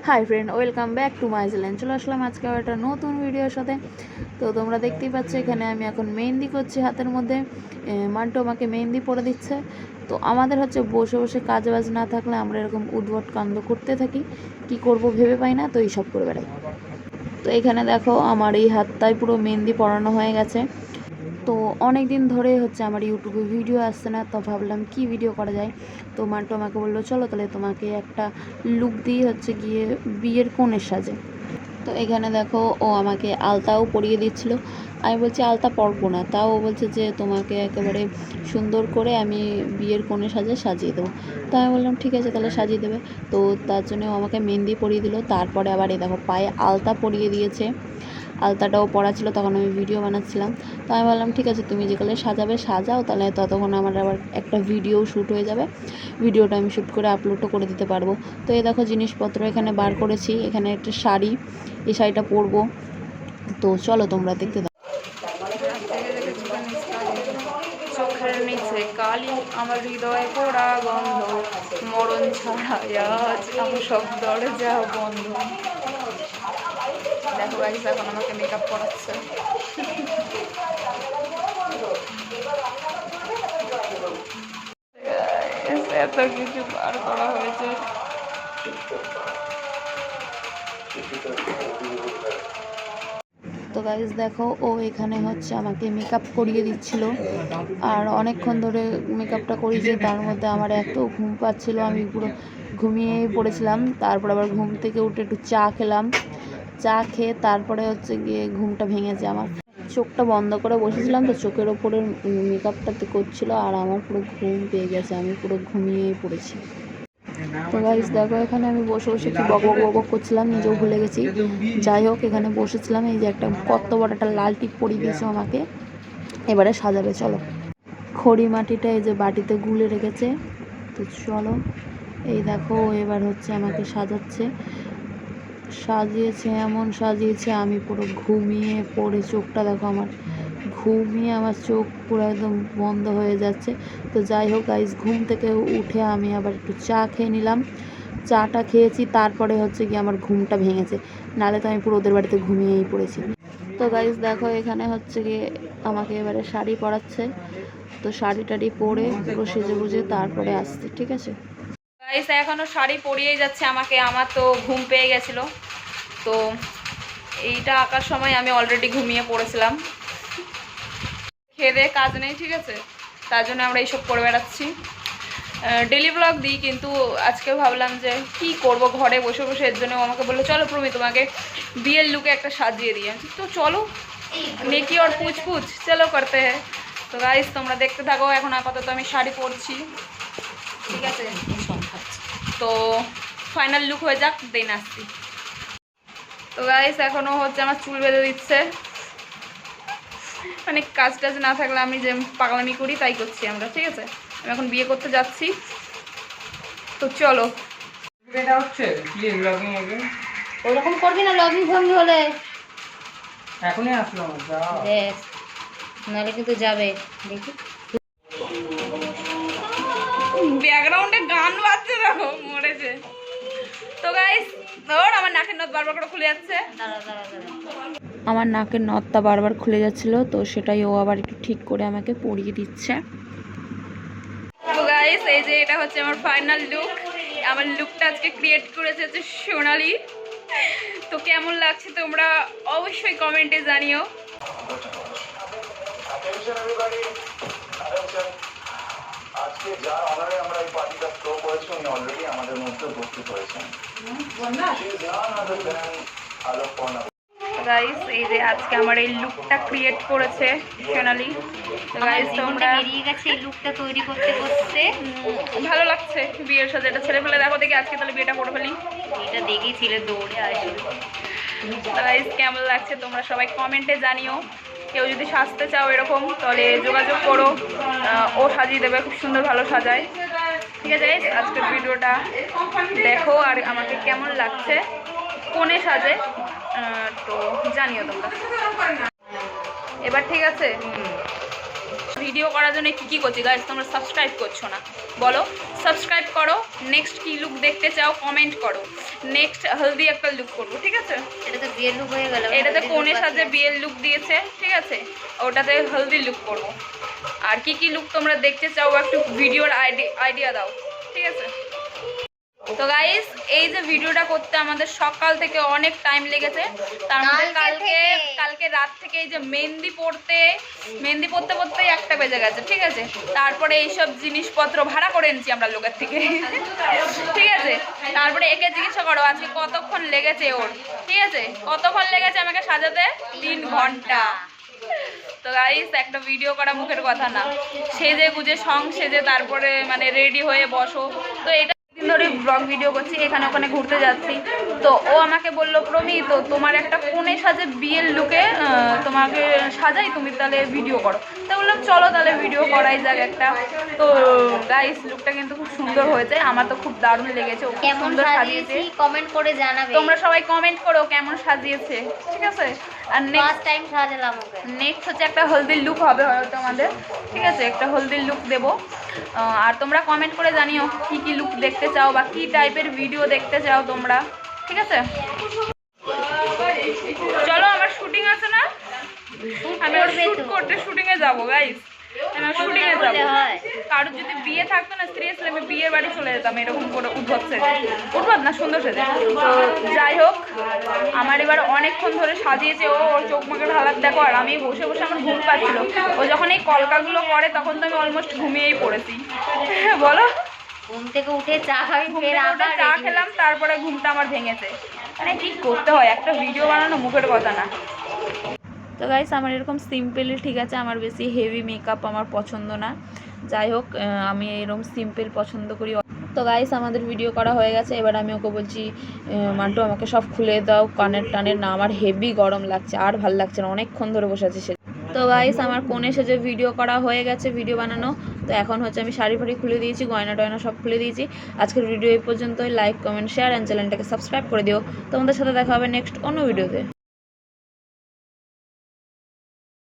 Hi friend, welcome back to my channel. চলে আসলাম আজকে একটা নতুন ভিডিওর সাথে। তো তোমরা দেখতেই পাচ্ছ এখানে আমি এখন মেহেন্দি করছি হাতের মধ্যে। মান্টু আমাকে মেহেন্দি পরে দিচ্ছে। তো আমাদের হচ্ছে বসে বসে কাজ বাজ না থাকলে আমরা এরকম উদ্ভট কাণ্ড করতে থাকি, কি করব ভেবে পাই না, তো এইসব করে বেড়াই। তো এখানে দেখো আমার এই হাতটায় পুরো মেহেন্দি পরানো হয়ে গেছে। তো অনেক দিন ধরে হচ্ছে আমার ইউটিউবে ভিডিও আসছে না, তো ভাবলাম কি ভিডিও করা যায়। তো মান্টু আমাকে বললো চলো তাহলে তোমাকে একটা লুক দিয়ে হচ্ছে গিয়ে বিয়ের কনের সাজে। তো এখানে দেখো ও আমাকে আলতাও পরিয়ে দিচ্ছিল। আমি বলছি আলতা পরবো না, তাও ও বলছে যে তোমাকে একেবারে সুন্দর করে আমি বিয়ের কনের সাজে সাজিয়ে দেবো। তো আমি বললাম ঠিক আছে তাহলে সাজিয়ে দেবে। তো তার জন্য ও আমাকে মেহেন্দি পরিয়ে দিল, তারপরে আবার এই দেখো পায়ে আলতা পরিয়ে দিয়েছে। আলতাটাও পরা ছিল, তখন আমি ভিডিও বানাচ্ছিলাম। তো আমি বললাম ঠিক আছে তুমি যেগুলো সাজাবে সাজাও, তাহলে ততক্ষণ আমার আবার একটা ভিডিও শ্যুট হয়ে যাবে, ভিডিওটা আমি শ্যুট করে আপলোডও করে দিতে পারবো। তো এই দেখো জিনিসপত্র এখানে বার করেছি। এখানে একটা শাড়ি, এই শাড়িটা পরবো। তো চলো তোমরা দেখতে দাও। চোখের নিচে কালি, আমার হৃদয় পোড়া গন্ধ, মরণ ছাড়া আজ আমার সব দরজা বন্ধ। দেখো গাইস এখন আমাকে মেকআপ করাচ্ছে। এত কিছু বার করা হয়েছে। তো গাইস দেখো ও এখানে হচ্ছে আমাকে মেকআপ করিয়ে দিচ্ছিল, আর অনেকক্ষণ ধরে মেকআপটা করিয়েছে। তার মধ্যে আমার এত ঘুম পাচ্ছিল, আমি পুরো ঘুমিয়েই পড়েছিলাম। তারপর আবার ঘুম থেকে উঠে একটু চা খেলাম। চা খেয়ে তারপরে হচ্ছে গিয়ে ঘুমটা ভেঙেছে আমার। চোখটা বন্ধ করে বসেছিলাম, তো চোখের ওপরে মেকআপটাতে করছিল, আর আমার পুরো ঘুম পেয়ে গেছে, আমি পুরো ঘুমিয়েই পড়েছি। তো গাইস দেখো এখানে আমি বসে বসে কি বক বক বক বক করছিলাম, নিজেও ভুলে গেছি। যাই হোক এখানে বসেছিলাম, এই যে একটা কত বড় একটা লাল টিপ পরিয়ে দিয়েছে আমাকে। এবারে সাজাবে চলো। খড়ি মাটিটা এই যে বাটিতে গুলে রেখেছে। তো চলো এই দেখো এবার হচ্ছে আমাকে সাজাচ্ছে। সাজিয়েছে, এমন সাজিয়েছে আমি পুরো ঘুমিয়ে পড়ে, চোখটা দেখো আমার ঘুমিয়ে আমার চোখ পুরো একদম বন্ধ হয়ে যাচ্ছে। তো যাই হোক গাইস, ঘুম থেকে উঠে আমি আবার একটু চা খেয়ে নিলাম। চাটা খেয়েছি, তারপরে হচ্ছে কি আমার ঘুমটা ভেঙেছে, নাহলে তো আমি পুরো ওদের বাড়িতে ঘুমিয়েই পড়েছি। তো গাইস দেখো এখানে হচ্ছে গিয়ে আমাকে এবারে শাড়ি পরাচ্ছে। তো শাড়ি টাড়ি পরে পুরো সেজে গুজে তারপরে আসছে, ঠিক আছে গাইস। এখনো শাড়ি পরিয়েই যাচ্ছে আমাকে, আমার তো ঘুম পেয়ে গেছিল। তো এইটা আঁকার সময় আমি অলরেডি ঘুমিয়ে পড়েছিলাম। খেয়ে দিয়ে কাজ নেই, ঠিক আছে, তার জন্য আমরা এইসব করে বেড়াচ্ছি। ডেলি ব্লগ দিই, কিন্তু আজকে ভাবলাম যে কি করব ঘরে বসে বসে। এর জন্য আমাকে বললো চলো প্রমি তোমাকে বিয়ের লুকে একটা সাজিয়ে দিয়ে। তো চলো নেকি আর পুছ পুছ চলো করতে হ্যাঁ। তো গাইস তোমরা দেখতে থাকো। এখন আপাতত আমি শাড়ি পরছি, ঠিক আছে। তো ফাইনাল লুক হয়ে যাক, দেন আসছি। তো গাইস এখনও হচ্ছে আমার চুল বেঁধে দিচ্ছে। মানে কাজ টাজ না থাকলে আমি যে পাগলামি করি তাই করছি আমরা, ঠিক আছে। আমি এখন বিয়ে করতে যাচ্ছি, তো চলো। ওরকম করবি না, লগিং ভঙ্গি হলে এখনই আসলো নাহলে কিন্তু যাবে দেখি। ব্যাকগ্রাউন্ডে গান বাজছে, দেখো মরেছে। তো গাইস ধর আমার নাকের নথ বারবার করে খুলে যাচ্ছে। আমার নাকের নথটা বারবার খুলে যাচ্ছিল, তো সেটাই ও আবার একটু ঠিক করে আমাকে পরিয়ে দিচ্ছে। তো গাইস এই যে এটা হচ্ছে আমার ফাইনাল লুক। আমার লুকটা আজকে ক্রিয়েট করেছে হচ্ছে সোনালি। তো কেমন লাগছে তোমরা অবশ্যই কমেন্টে জানিও। আজকে যার অনারে আমরা এই পার্টিটা থ্রো করেছি উনি অলরেডি আমাদের মধ্যে উপস্থিত হয়েছেন। গাইস এই যে আজকে আমার এই লুকটা ক্রিয়েট করেছে সোনালি। তো গাইস তোমরা বেরিয়ে গেছে এই লুকটা তৈরি করতে করতে। ভালো লাগছে বিয়ের সাথে এটা ছেলে ফেলে। দেখো দেখি আজকে তাহলে বিয়েটা করে ফেলি। এটা দেখেই ছেলে দৌড়ে আসবে। তো গাইস কেমন লাগছে তোমরা সবাই কমেন্টে জানিও। কেউ যদি সাজতে চাও এরকম তাহলে যোগাযোগ করো, ও সাজিয়ে দেবে, খুব সুন্দর ভালো সাজায়, ঠিক আছে। আজকের ভিডিওটা দেখো আর আমাকে কেমন লাগছে কোনে সাজে, তো জানিও তোমরা। এবার ঠিক আছে। ভিডিও করার জন্য কী কী করছি গাইস, তোমরা সাবস্ক্রাইব করছো না, বলো সাবস্ক্রাইব করো। নেক্সট কী লুক দেখতে চাও কমেন্ট করো, নেক্সট হেলদি একটা লুক করবো, ঠিক আছে? এটা তো বিয়ের লুক হয়ে গেল, এটাতে কোণে সাজে বিয়ের লুক দিয়েছে, ঠিক আছে, ওটাতে হেলদি লুক করবো। আর কি কি লুক তোমরা দেখতে চাও একটু ভিডিওর আইডিয়া দাও, ঠিক আছে? তো গাইস এই যে ভিডিওটা করতে আমাদের সকাল থেকে অনেক টাইম লেগেছে, তার মধ্যে কালকে রাত থেকে এই যে মেহেন্দি পড়তে পড়তেই 1টা বেজে গেছে, ঠিক আছে? তারপরে এইসব জিনিসপত্র ভাড়া করে এনেছি আমরা লোকের থেকে, ঠিক আছে? তারপরে একে জিজ্ঞাসা করো আজকে কতক্ষণ লেগেছে ওর, ঠিক আছে? কতক্ষণ লেগেছে আমাকে সাজাতে? 3 ঘন্টা। তো গাইস একটা ভিডিও করা মুখের কথা না, সেজে গুজে সেজে তারপরে মানে রেডি হয়ে বসো। তো এটা দিন ধরে ব্লগ ভিডিও করছি, এখানে ওখানে ঘুরতে যাচ্ছি। তো ও আমাকে বললো প্রমি তো তোমার একটা কোণে সাজে বিয়ের লুকে তোমাকে সাজাই, তুমি তাহলে ভিডিও করো। তো বললাম চলো তাহলে ভিডিও করাই যাক একটা। তো গাইস লুকটা কিন্তু খুব সুন্দর হয়েছে, আমার তো খুব দারুণ লেগেছে, ও খুব সুন্দর সাজিয়েছে। কমেন্ট করে জানাবে, তোমরা সবাই কমেন্ট করো কেমন সাজিয়েছে, ঠিক আছে? আর ফার্স্ট টাইম সাজালাম ওকে। নেক্সট হচ্ছে একটা হলদির লুক হবে হয়তো আমাদের, ঠিক আছে? একটা হলদির লুক দেবো। আর তোমরা কমেন্ট করে জানিও কি কি লুক দেখতে চাও বা কি টাইপের ভিডিও দেখতে চাও তোমরা, ঠিক আছে? চলো আমার শুটিং আছে না, আমি শুট করতে শুটিংয়ে যাবো গাইস, আমি শুটিংয়ে যাবো। কারোর যদি বিয়ে থাকতো না সিরিয়াসলি আমি বিয়ের বাড়ি চলে যেতাম এরকম করে উদ্ভট সেজে, উদ্ভট না সুন্দর সেজে। তো যাই হোক আমার এবার অনেকক্ষণ ধরে সাজিয়েছে ও, ওর চোখ মুখের হালাত দেখো। আর আমি বসে বসে আমার ঘুম পাচ্ছিল, ও যখন এই কলকাগুলো করে তখন তো আমি অলমোস্ট ঘুমিয়েই পড়েছি, বলো? ঘুম থেকে উঠে চা খাই, চা খেলাম, তারপরে ঘুমটা আমার ভেঙেছে। মানে কি করতে হয়, একটা ভিডিও বানানো মুখের কথা না। তো গাইস আমার এরকম সিম্পলই ঠিক আছে, আমার বেশি হেভি মেকআপ আমার পছন্দ না। যাই হোক আমি এরকম সিম্পল পছন্দ করি। তো গাইস আমাদের ভিডিও করা হয়ে গেছে, এবার আমি ওকে বলছি মান্টু আমাকে সব খুলে দাও কানের টানের না, আমার হেভি গরম লাগছে, আর ভাল লাগছে না, অনেকক্ষণ ধরে বসে আছি সে। তো গাইস আমার কোণে সেজে ভিডিও করা হয়ে গেছে, ভিডিও বানানো। তো এখন হচ্ছে আমি শাড়ি ফাড়ি খুলে দিয়েছি, গয়না টয়না সব খুলে দিয়েছি। আজকের ভিডিও এই পর্যন্তই। লাইক কমেন্ট শেয়ার অ্যান্ড চ্যানেলটাকে সাবস্ক্রাইব করে দিও। তোমাদের সাথে দেখা হবে নেক্সট অন্য ভিডিওতে।